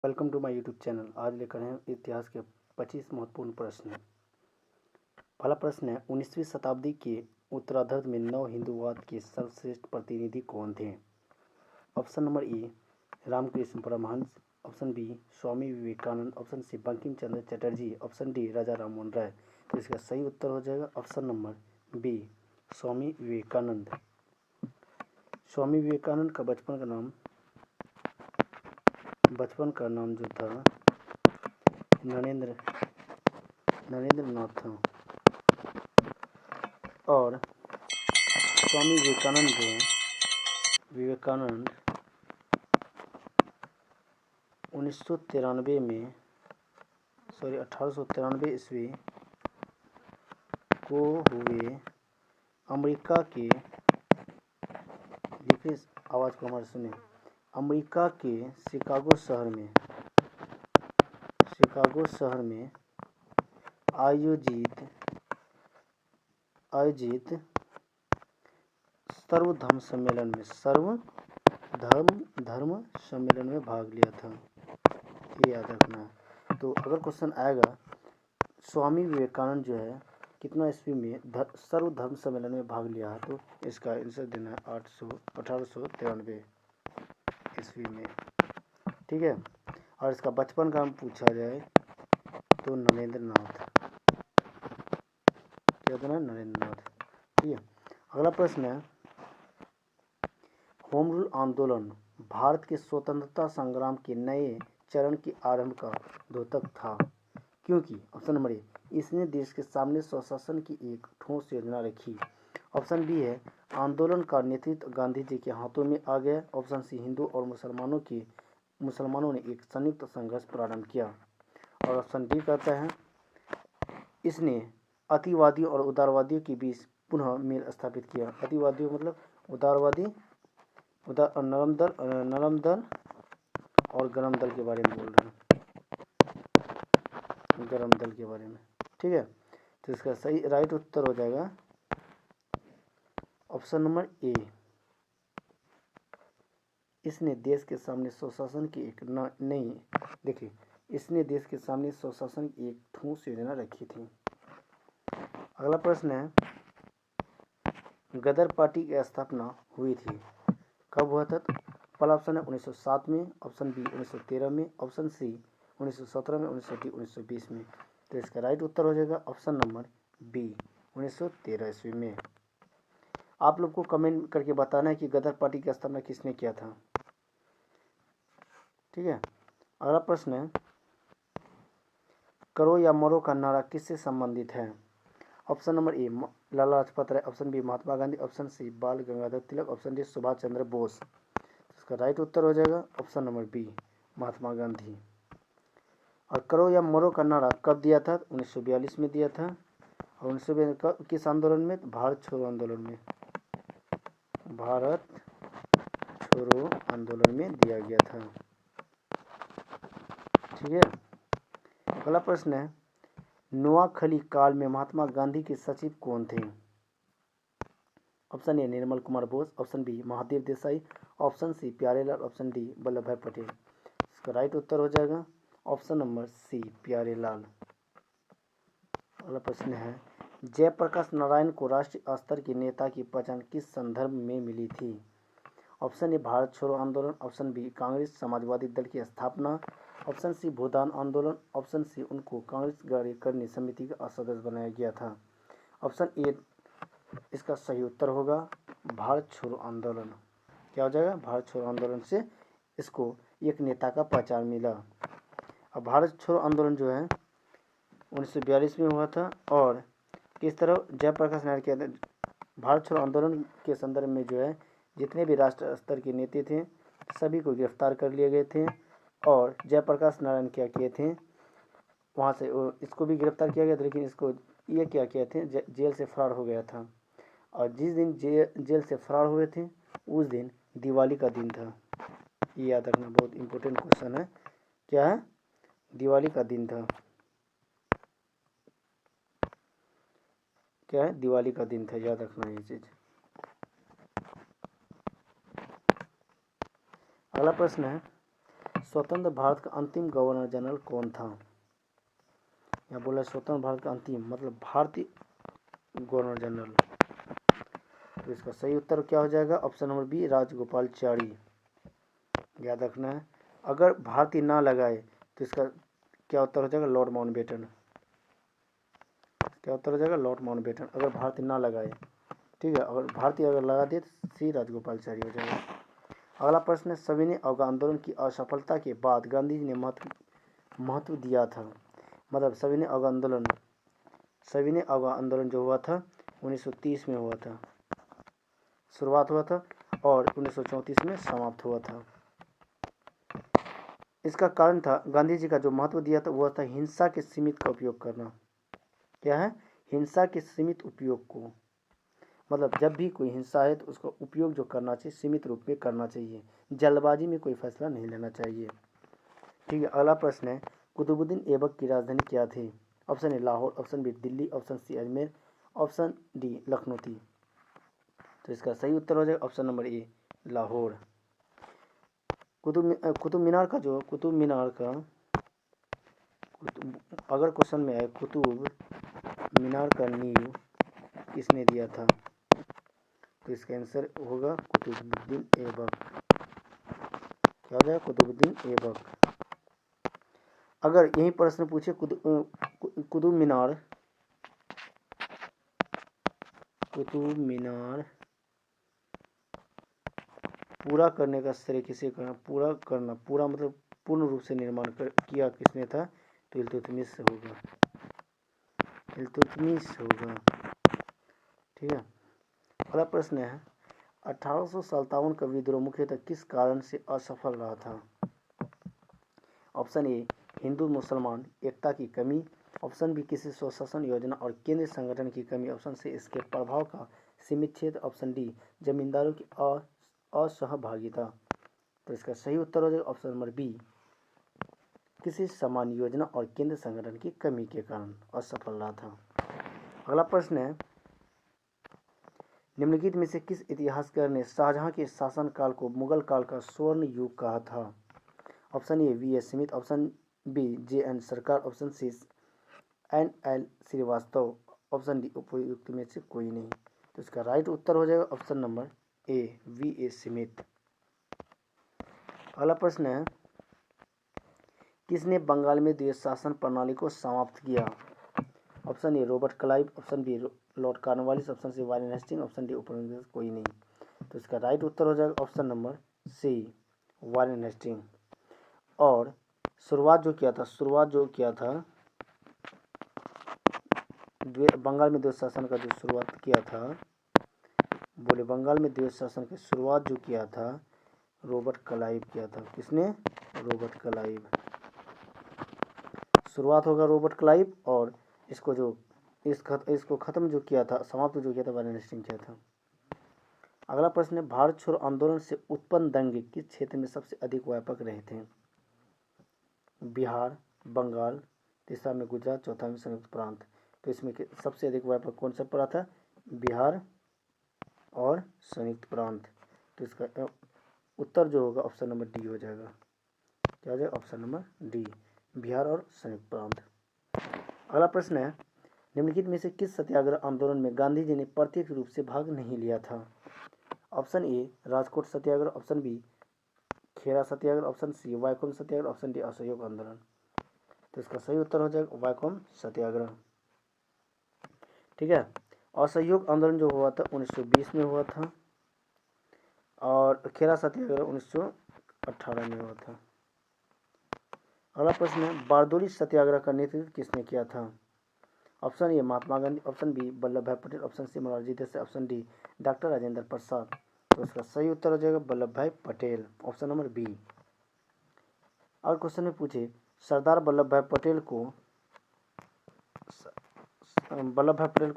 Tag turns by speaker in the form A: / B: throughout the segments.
A: Welcome to my YouTube channel. आज लेकर हैं इतिहास के 25 महत्वपूर्ण प्रश्न। पहला प्रश्न है, 19वीं शताब्दी के उत्तरार्ध में नव हिंदूवाद के सर्वश्रेष्ठ प्रतिनिधि कौन थे? Option number A Ramakrishna Paramhansa, option B Swami Vivekananda, option C Bankim Chandra Chatterjee, option D Raja Rammohan Roy. तो इसका सही उत्तर हो जाएगा option number B Swami Vivekananda. Swami Vivekananda का बचपन का नाम जो था नरेंद्र नाथ था। और स्वामी विवेकानंद 1993 में 1893 ईस्वी को हुए अमेरिका के, देखिए आवाज़ को हमारे सुने, अमेरिका के शिकागो शहर में आयोजित सर्वधर्म सम्मेलन में भाग लिया था। ये याद रखना। तो अगर क्वेश्चन आएगा स्वामी विवेकानंद जो है कितना ईस्वी में सर्वधर्म सम्मेलन में भाग लिया है, तो इसका आंसर देना है 1893 ईस्वी में। ठीक है। और इसका बचपन का पूछा जाए तो नरेंद्र नाथ, क्या देना है? नरेंद्र नाथ। ठीक है। अगला प्रश्न है, होम रूल आंदोलन भारत के स्वतंत्रता संग्राम के नए चरण के आरंभ का द्योतक था, क्योंकि ऑप्शन नंबर ए इसने देश के सामने स्वशासन की एक ठोस योजना रखी, ऑप्शन बी है आंदोलन का नेतृत्व गांधी जी के हाथों में आ गया, ऑप्शन सी हिंदू और मुसलमानों ने एक संयुक्त संघर्ष प्रारंभ किया, और ऑप्शन डी कहता है इसने अतिवादियों और उदारवादियों के बीच पुनः मेल स्थापित किया। अतिवादियों मतलब उदारवादी, नरम दल और गरम दल के बारे में बोल रहे हैं, गरम दल के बारे में। ठीक है। तो इसका सही राइट उत्तर हो जाएगा ऑप्शन नंबर ए, इसने देश के सामने स्वशासन की एक देखिए इसने देश के सामने स्वशासन की एक ठोस योजना रखी थी। अगला प्रश्न है, गदर पार्टी की स्थापना हुई थी, कब हुआ था? पहला ऑप्शन है 1907 में, ऑप्शन बी 1913 में, ऑप्शन सी 1917 में, ऑप्शन डी 1920 में। तो इसका राइट उत्तर हो जाएगा ऑप्शन नंबर बी 1913 ईस्वी में। आप लोग को कमेंट करके बताना है कि गदर पार्टी की स्थापना किसने किया था। ठीक है। अगला प्रश्न है, करो या मरो का नारा किससे संबंधित है? Option number A Lala Lajpat Rai, option B Mahatma Gandhi, option C Bal Gangadhar Tilak, option D Subhash Chandra Bose. इसका राइट उत्तर हो जाएगा option number B Mahatma Gandhi. और करो या मरो का नारा कब दिया था? 1942 में दिया था। और 1942 किस आंदोलन में? भारत छोड़ो आंदोलन में दिया गया था। ठीक है। अगला प्रश्न है, नोआखली काल में महात्मा गांधी के सचिव कौन थे? Option A Nirmal Kumar Bose, option B Mahadev Desai, option C Pyarelal, option D Vallabh Bhai Patel. इसका राइट उत्तर हो जाएगा ऑप्शन नंबर सी प्यारेलाल। अगला प्रश्न है, जयप्रकाश नारायण को राष्ट्रीय स्तर के नेता की पहचान किस संदर्भ में मिली थी? ऑप्शन ए भारत छोड़ो आंदोलन, ऑप्शन बी कांग्रेस समाजवादी दल की स्थापना, ऑप्शन सी भूदान आंदोलन, ऑप्शन सी उनको कांग्रेस कार्यकारिणी समिति का सदस्य बनाया गया था। ऑप्शन ए इसका सही उत्तर होगा भारत छोड़ो आंदोलन। क्या हो जाएगा? भारत छोड़ो आंदोलन से इसको एक नेता का पहचान मिला। अब भारत छोड़ो आंदोलन जो है 1942 में हुआ था, और किस तरह जयप्रकाश नारायण के भारत छोड़ो आंदोलन के संदर्भ में जो है जितने भी राष्ट्रीय स्तर के नेता थे सभी को गिरफ्तार कर लिए गए थे, और जयप्रकाश नारायण क्या किए थे वहाँ से इसको भी गिरफ्तार किया गया था, लेकिन इसको ये क्या किए थे जेल से फरार हो गया था। और जिस दिन जेल से फरार हुए थे उस दिन दिवाली का दिन था। ये याद रखना, बहुत इंपॉर्टेंट क्वेश्चन है। क्या है? दिवाली का दिन था। क्या है? दिवाली का दिन था, याद रखना ये चीज। अगला प्रश्न है, स्वतंत्र भारत का अंतिम गवर्नर जनरल कौन था? यहाँ बोला स्वतंत्र भारत का अंतिम मतलब भारतीय गवर्नर जनरल। तो इसका सही उत्तर क्या हो जाएगा? Option number B Rajagopalachari. याद रखना है। अगर भारतीय ना लगाए तो इसका क्या उत्तर हो जाएगा? Lord Mountbatten. क्या उत्तर हो जाएगा? लॉर्ड माउंटबेटन, अगर भारतीय ना लगाए। ठीक है, अगर भारतीय अगर लगा दे तो सी राजगोपालाचारी हो जाएगा। अगला प्रश्न है, सविनय अवज्ञा आंदोलन की असफलता के बाद गांधी जी ने महत्व दिया था। मतलब सविनय अवज्ञा आंदोलन जो हुआ था 1930 में हुआ था, शुरुआत हुआ था और 1934 में समाप्त हुआ था। इसका कारण था गांधी जी का जो महत्व दिया था वह था हिंसा के सीमित का उपयोग करना। क्या है? हिंसा के सीमित उपयोग को, मतलब जब भी कोई हिंसा है तो उसका उपयोग जो करना चाहिए सीमित रूप में करना चाहिए, जल्दबाजी में कोई फैसला नहीं लेना चाहिए। ठीक है, अगला प्रश्न है, कुतुबुद्दीन ऐबक की राजधानी क्या थी? Option A Lahore, option B Delhi, option C Ajmer, option D Lucknow थी। तो इसका सही उत्तर हो जाएगा option number A Lahore. Qutub Minar का अगर क्वेश्चन में है कुतुब मीनार का नींव किसने दिया था? तो इसका आंसर होगा कुतुबुद्दीन ऐबक। क्या हो जाएगा? कुतुबुद्दीन ऐबक। अगर यही प्रश्न पूछे कुतुब मीनार पूरा करने का श्रेय किसे करना? पूरा मतलब पूर्ण रूप से निर्माण किया किसने था? तो इल्तुतमिश होगा। ठीक है, अगला प्रश्न है, 1857 का विद्रोह मुख्यतः किस कारण से असफल रहा था? ऑप्शन ए हिंदू मुसलमान एकता की कमी, ऑप्शन बी किसी स्वशासन योजना और केंद्रीय संगठन की कमी, ऑप्शन सी इसके प्रभाव का सीमित क्षेत्र, ऑप्शन डी जमींदारों की असहभागिता। तो इसका सही उत्तर हो जाएगा ऑप्शन नंबर बी किसी समान योजना और केंद्र संगठन की कमी के कारण असफल रहा था। अगला प्रश्न है, निम्नलिखित में से किस इतिहासकार ने शाहजहां के शासनकाल को मुगल काल का स्वर्ण युग कहा था? Option A V S. Smith, option B J N. Sarkar, option C N L. Srivastava, option D उपयुक्त में से कोई नहीं। तो इसका राइट उत्तर हो जाएगा ऑप्शन नंबर ए वी.एस. स्मिथ। अगला प्रश्न है, किसने बंगाल में द्वैत शासन प्रणाली को समाप्त किया? Option A Robert Clive, option B Lord Cornwallis, option C Warren Hasting, option D उपयुक्त कोई नहीं। तो इसका राइट उत्तर हो जाएगा option number C Warren Hasting. और शुरुआत जो किया था बंगाल में द्वैत शासन का जो शुरुआत किया था, बोले बंगाल में द्वैत शासन की शुरुआत जो किया था रॉबर्ट क्लाइव किया था। किसने? Robert Clive. शुरुआत होगा रॉबर्ट क्लाइव और इसको खत्म जो किया था, समाप्त जो किया था वारेन हेस्टिंग किया था। अगला प्रश्न है, भारत छोड़ो आंदोलन से उत्पन्न दंगे किस क्षेत्र में सबसे अधिक व्यापक रहे थे? बिहार, बंगाल, तीसरा में गुजरात, चौथा में संयुक्त प्रांत। तो इसमें सबसे अधिक व्यापक कौन सा पड़ा था? बिहार और संयुक्त प्रांत। तो इसका उत्तर जो होगा ऑप्शन नंबर डी हो जाएगा। क्या हो जाएगा? ऑप्शन नंबर डी बिहार और संयुक्त प्रांत। अगला प्रश्न है, निम्नलिखित में से किस सत्याग्रह आंदोलन में गांधी जी ने प्रत्यक्ष रूप से भाग नहीं लिया था? Option A Rajkot satyagraha, option B Kheda satyagraha, option C Vaikom satyagraha, option D असहयोग आंदोलन। तो इसका सही उत्तर हो जाएगा वैकोम सत्याग्रह। ठीक है, असहयोग आंदोलन जो हुआ था 1920 में हुआ था और खेरा सत्याग्रह 1918 में हुआ था। अगला प्रश्न है, बारदोली सत्याग्रह का नेतृत्व किसने किया था? Option A Mahatma Gandhi, option B Vallabh Bhai Patel, option C Morarji Desai, option D doctor Rajendra Prasad. तो इसका सही उत्तर हो जाएगा Vallabh Bhai Patel, option number B. और क्वेश्चन में पूछे सरदार वल्लभ भाई पटेल को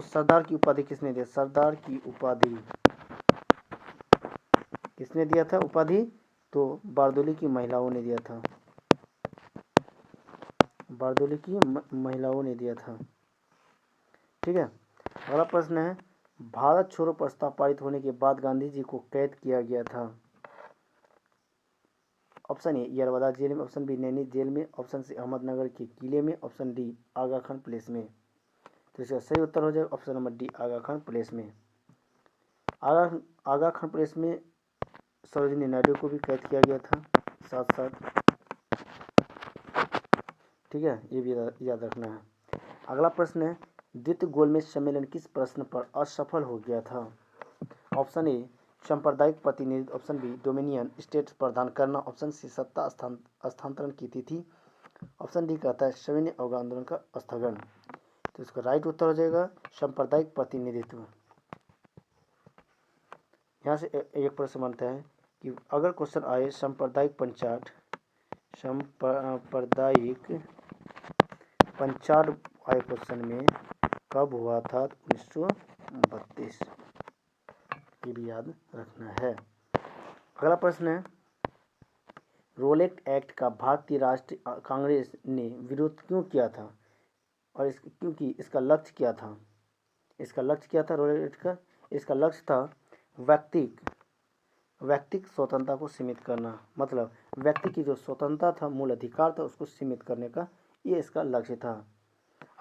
A: सरदार की उपाधि किसने दिया? सरदार की उपाधि किसने दिया था उपाधि? तो बारदोली की महिलाओं ने दिया था। बारदोली की महिलाओं ने दिया था। ठीक है, अगला प्रश्न है, भारत छोड़ो प्रस्ताव पारित होने के बाद गांधी जी को कैद किया गया था। ऑप्शन ए यरवदा जेल में, ऑप्शन बी नैनी जेल में, ऑप्शन सी अहमदनगर के किले में, ऑप्शन डी आगा खान प्लेस में। तो इसका सही उत्तर हो जाएगा ऑप्शन नंबर डी आगा खान प्लेस में। आगा खान प्लेस में सरोजिनी नायडू को भी कैद किया गया था साथ साथ। ठीक है, ये भी याद रखना है। अगला प्रश्न है द्वितीय गोलमेज सम्मेलन किस प्रश्न पर असफल हो गया था? ऑप्शन ए सांप्रदायिक प्रतिनिधित्व, ऑप्शन बी डोमिनियन स्टेट प्रदान करना, ऑप्शन सी सत्ता स्थानांतरण की तिथि, ऑप्शन डी कहता है सविनय अवज्ञा आंदोलन का स्थगन। तो इसका राइट उत्तर हो जाएगा सांप्रदायिक प्रतिनिधित्व। यहाँ से एक प्रश्न बनता है कि अगर क्वेश्चन आए सांप्रदायिक पंचाट आए क्वेश्चन में कब हुआ था? 1932। ये भी याद रखना है। अगला प्रश्न है रोलेट एक्ट का भारतीय राष्ट्रीय कांग्रेस ने विरोध क्यों किया था और क्योंकि इसका लक्ष्य क्या था? रोलेट एक्ट का इसका लक्ष्य था व्यक्तिक स्वतंत्रता को सीमित करना, मतलब व्यक्ति की जो स्वतंत्रता था, मूल अधिकार था, उसको सीमित करने का ये इसका लक्ष्य था।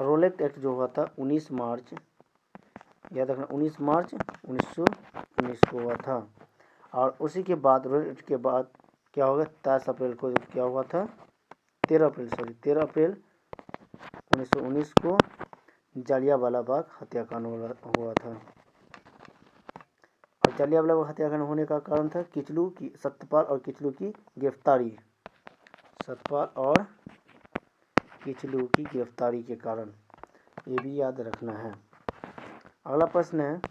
A: रोलेट एक्ट जो हुआ था 19 मार्च, याद रखना 19 मार्च 1919 को हुआ था। और उसी के बाद रोलेट एक्ट के बाद क्या होगा 23 अप्रैल को क्या हुआ था 13 अप्रैल 1919 को जालियांवाला बाग हत्याकांड हुआ था। और जालियांवाला बाग हत्याकांड होने का कारण था सत्यपाल और किचलू की गिरफ्तारी के कारण। ये भी याद रखना है। अगला प्रश्न है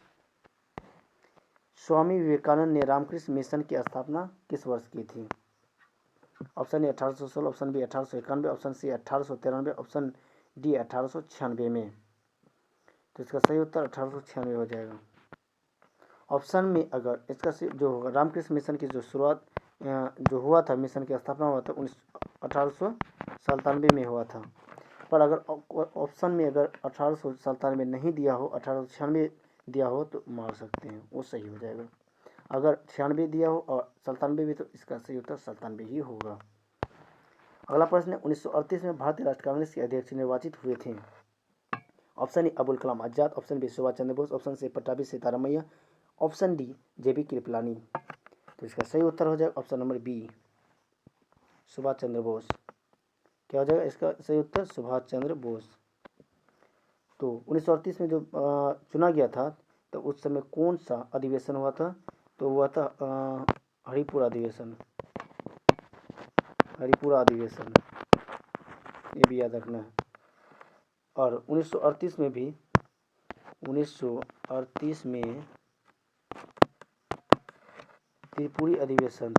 A: स्वामी विवेकानंद ने रामकृष्ण मिशन की स्थापना किस वर्ष की थी? Option A 1816, option B 1891, option C 1893, option D 1896 में। तो इसका सही उत्तर 1896 हो जाएगा। ऑप्शन में अगर इसका जो होगा रामकृष्ण मिशन की जो शुरुआत जो हुआ था, मिशन की स्थापना हुआ था 1897 में हुआ था। पर अगर ऑप्शन में अगर 1897 नहीं दिया हो, 1896 दिया हो तो मार सकते हैं, वो सही हो जाएगा। अगर 96 दिया हो और 97 भी, तो इसका सही उत्तर 97 ही होगा। अगला प्रश्न है 1938 में भारतीय राष्ट्रीय कांग्रेस के अध्यक्ष निर्वाचित हुए थे। Option A Abul Kalam Azad, option B Subhash Chandra Bose, option C Pattabhi Sitaramayya, option D J B Kripalani. तो इसका सही उत्तर हो जाएगा option number B Subhash Chandra Bose. क्या हो जाएगा इसका सही उत्तर? सुभाष चंद्र बोस। तो 1938 में जो चुना गया था, तो उस समय कौन सा अधिवेशन हुआ था? तो हुआ था हरिपुरा अधिवेशन। ये भी याद रखना है। और 1938 में भी त्रिपुरी अधिवेशन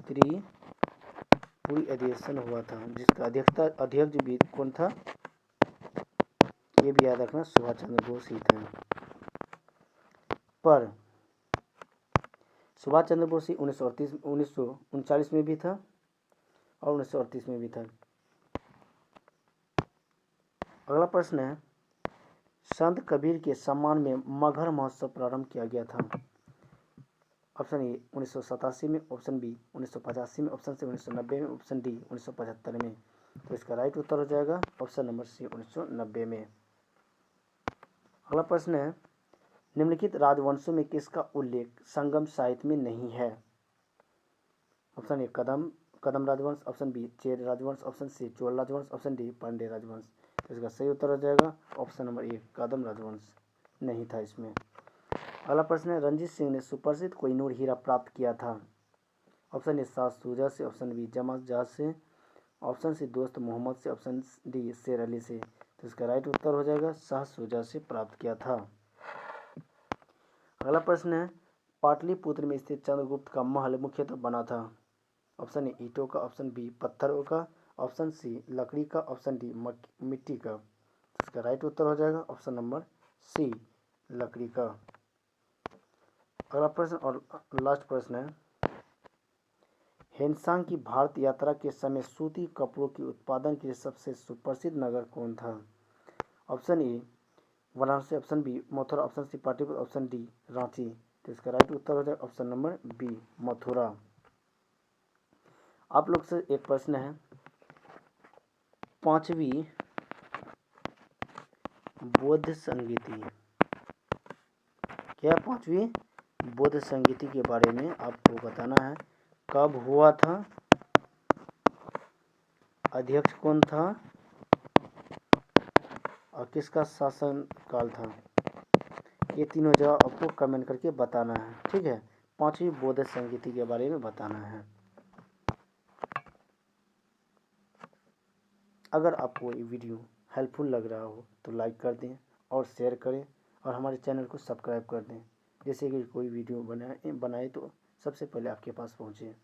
A: हुआ था, जिसका अध्यक्ष भी कौन था? ये भी याद रखना सुभाष चंद्र बोस ही थे। पर सुभाष चंद्र बोस ही 1939 में भी था और 1938 में भी था। अगला प्रश्न है संत कबीर के सम्मान में मगहर महोत्सव प्रारंभ किया गया था। ऑप्शन ए 1987 में, ऑप्शन बी 1985 में, ऑप्शन सी 1990 में, ऑप्शन डी 1975 में। तो इसका राइट उत्तर हो जाएगा ऑप्शन नंबर सी 1990 में। अगला प्रश्न है निम्नलिखित राजवंशों में किसका उल्लेख संगम साहित्य में नहीं है? ऑप्शन ए कदम राजवंश, ऑप्शन बी चेर राजवंश, ऑप्शन सी चोल राजवंश, ऑप्शन डी पांड्य राजवंश। तो इसका सही उत्तर हो जाएगा ऑप्शन नंबर ए कदम राजवंश नहीं था इसमें। अगला प्रश्न है रणजीत सिंह ने सुप्रसिद्ध कोहिनूर हीरा प्राप्त किया था। ऑप्शन ए शाह शुजा से, ऑप्शन बी जमा जहाज से, ऑप्शन सी दोस्त मोहम्मद से, ऑप्शन डी शेर अली से। तो इसका राइट उत्तर हो जाएगा शाह शुजा से प्राप्त किया था। अगला प्रश्न है पाटलिपुत्र में स्थित चंद्रगुप्त का महल मुख्यतः बना था। ऑप्शन ए ईंटों का, ऑप्शन बी पत्थरों का, ऑप्शन सी लकड़ी का, ऑप्शन डी मिट्टी का। तो इसका राइट उत्तर हो जाएगा ऑप्शन नंबर सी लकड़ी का। अगला प्रश्न और लास्ट प्रश्न है हेनसांग की भारत यात्रा के समय सूती कपड़ों के उत्पादन के लिए सबसे सुप्रसिद्ध नगर कौन था? Option A Varanasi, option B Mathura, option C Pataliputra, option D Ranchi. तो इसका राइट उत्तर हो जाएगा ऑप्शन नंबर बी मथुरा। आप लोग से एक प्रश्न है, 5वीं बौद्ध संगीति, क्या 5वीं बौद्ध संगीति के बारे में आपको बताना है। कब हुआ था, अध्यक्ष कौन था और किसका शासन काल था। ये तीनों जवाब आपको कमेंट करके बताना है, ठीक है। 5वीं बौद्ध संगीति के बारे में बताना है। अगर आपको ये वीडियो हेल्पफुल लग रहा हो तो लाइक कर दें और शेयर करें और हमारे चैनल को सब्सक्राइब कर दें, जैसे कि कोई वीडियो बनाए तो सबसे पहले आपके पास पहुँचे।